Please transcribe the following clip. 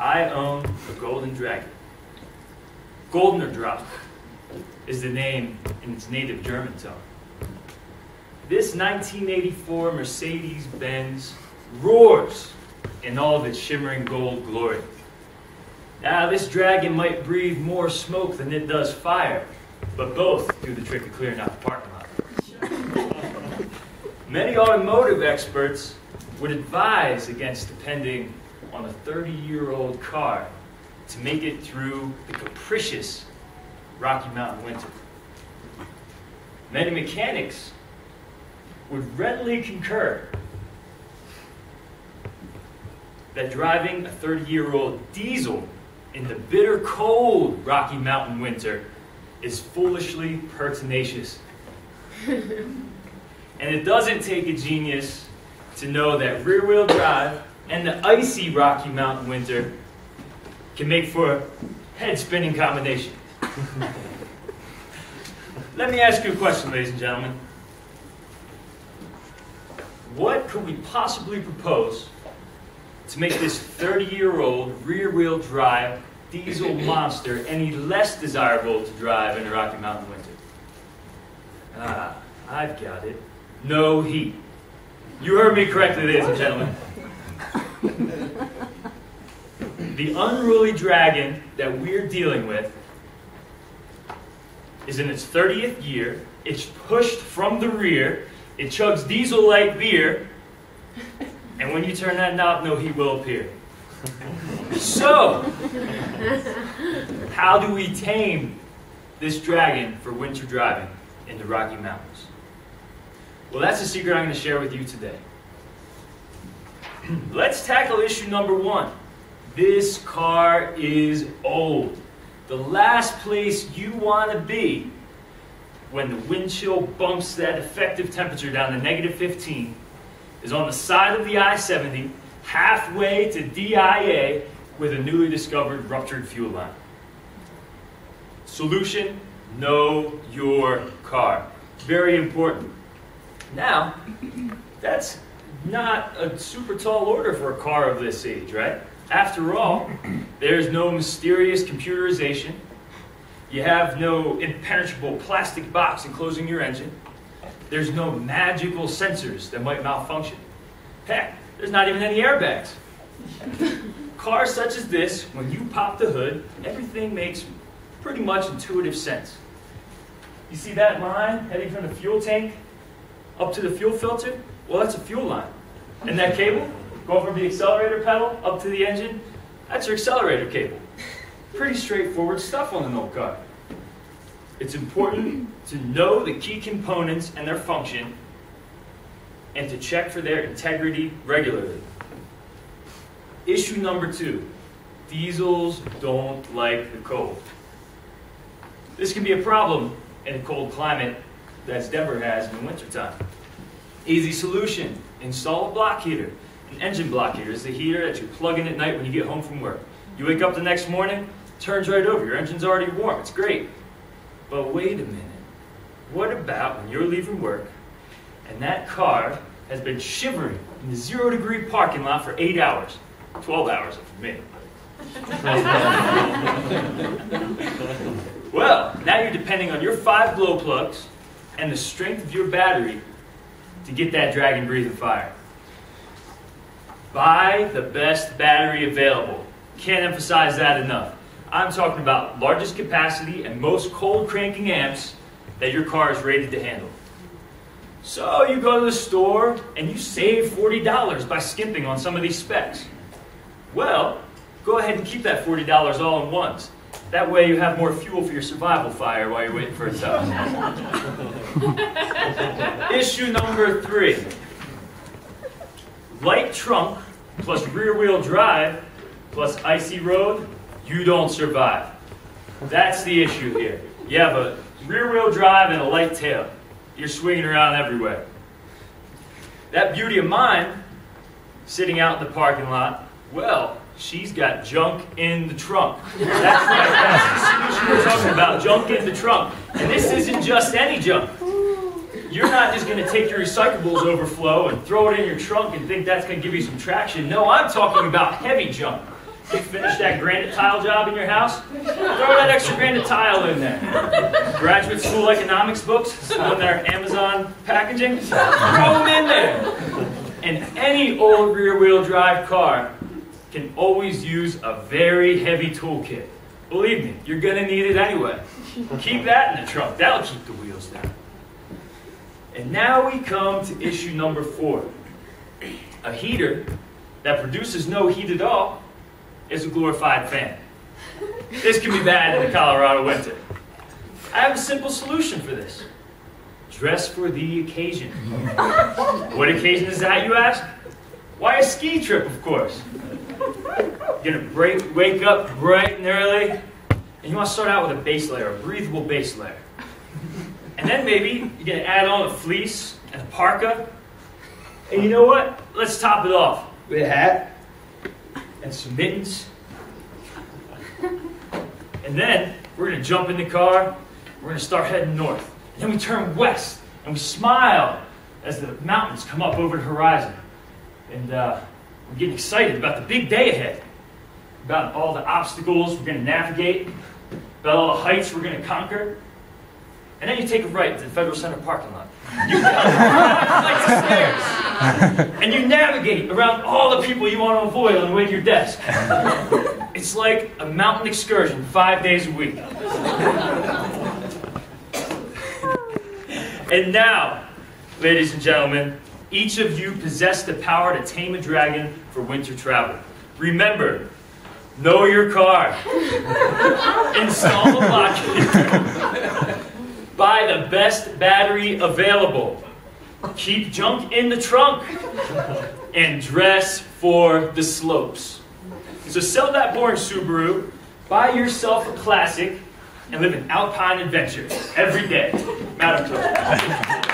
I own a golden dragon. Goldener Drop is the name in its native German tongue. This 1984 Mercedes-Benz roars in all of its shimmering gold glory. Now, this dragon might breathe more smoke than it does fire, but both do the trick of clearing out the parking lot. Many automotive experts would advise against depending on a 30-year-old car to make it through the capricious Rocky Mountain winter. Many mechanics would readily concur that driving a 30-year-old diesel in the bitter cold Rocky Mountain winter is foolishly pertinacious. And it doesn't take a genius to know that rear-wheel drive and the icy Rocky Mountain winter can make for a head-spinning combination. Let me ask you a question, ladies and gentlemen. What could we possibly propose to make this 30-year-old rear-wheel drive diesel monster any less desirable to drive in a Rocky Mountain winter? Ah, I've got it. No heat. You heard me correctly, ladies and gentlemen. The unruly dragon that we're dealing with is in its 30th year. It's pushed from the rear. It chugs diesel like beer. And when you turn that knob, no heat will appear. So, how do we tame this dragon for winter driving in the Rocky Mountains? Well, that's the secret I'm going to share with you today. Let's tackle issue number one. This car is old. The last place you want to be when the wind chill bumps that effective temperature down to -15 is on the side of the I-70, halfway to DIA with a newly discovered ruptured fuel line. Solution: know your car. Very important. Now, that's not a super tall order for a car of this age, right? After all, there's no mysterious computerization. You have no impenetrable plastic box enclosing your engine. There's no magical sensors that might malfunction. Heck, there's not even any airbags. Cars such as this, when you pop the hood, everything makes pretty much intuitive sense. You see that line heading from the fuel tank up to the fuel filter? Well, that's a fuel line. And that cable, going from the accelerator pedal up to the engine, that's your accelerator cable. Pretty straightforward stuff on an old car. It's important to know the key components and their function and to check for their integrity regularly. Issue number two, diesels don't like the cold. This can be a problem in a cold climate as Denver has in the wintertime. Easy solution: install a block heater. An engine block heater is the heater that you plug in at night when you get home from work. You wake up the next morning, turns right over, your engine's already warm, it's great. But wait a minute, what about when you're leaving work and that car has been shivering in the 0-degree parking lot for 8 hours? 12 hours for me. Well, now you're depending on your 5 glow plugs and the strength of your battery to get that dragon breathing fire. Buy the best battery available. Can't emphasize that enough. I'm talking about largest capacity and most cold cranking amps that your car is rated to handle. So you go to the store and you save $40 by skimping on some of these specs. Well, go ahead and keep that $40 all in ones. That way you have more fuel for your survival fire while you're waiting for it to Issue number 3. Light trunk plus rear-wheel drive plus icy road, you don't survive. That's the issue here. You have a rear-wheel drive and a light tail. You're swinging around everywhere. That beauty of mine, sitting out in the parking lot, well, she's got junk in the trunk. That's right, that's the solution we're talking about, junk in the trunk. And this isn't just any junk. You're not just going to take your recyclables overflow and throw it in your trunk and think that's going to give you some traction. No, I'm talking about heavy junk. You finish that granite tile job in your house, throw that extra granite tile in there. Graduate school economics books on their Amazon packaging, throw them in there. And any old rear-wheel drive car can always use a very heavy toolkit. Believe me, you're going to need it anyway. Keep that in the trunk. That'll keep the wheels down. And now we come to issue number 4. A heater that produces no heat at all is a glorified fan. This can be bad in the Colorado winter. I have a simple solution for this. Dress for the occasion. What occasion is that, you ask? Why, a ski trip, of course. You're going to wake up bright and early, and you want to start out with a base layer, a breathable base layer. And then maybe you're going to add on a fleece and a parka. And you know what? Let's top it off with a hat and some mittens. And then we're going to jump in the car. We're going to start heading north. And then we turn west, and we smile as the mountains come up over the horizon. And we're getting excited about the big day ahead, about all the obstacles we're going to navigate, about all the heights we're going to conquer. And then you take a right to the Federal Center parking lot. You climb like the stairs, and you navigate around all the people you want to avoid on the way to your desk. It's like a mountain excursion 5 days a week. And now, ladies and gentlemen, each of you possess the power to tame a dragon for winter travel. Remember, know your car. Install a lock. Buy the best battery available. Keep junk in the trunk. And dress for the slopes. So sell that boring Subaru, buy yourself a classic, and live an alpine adventure every day. Madam Clerk.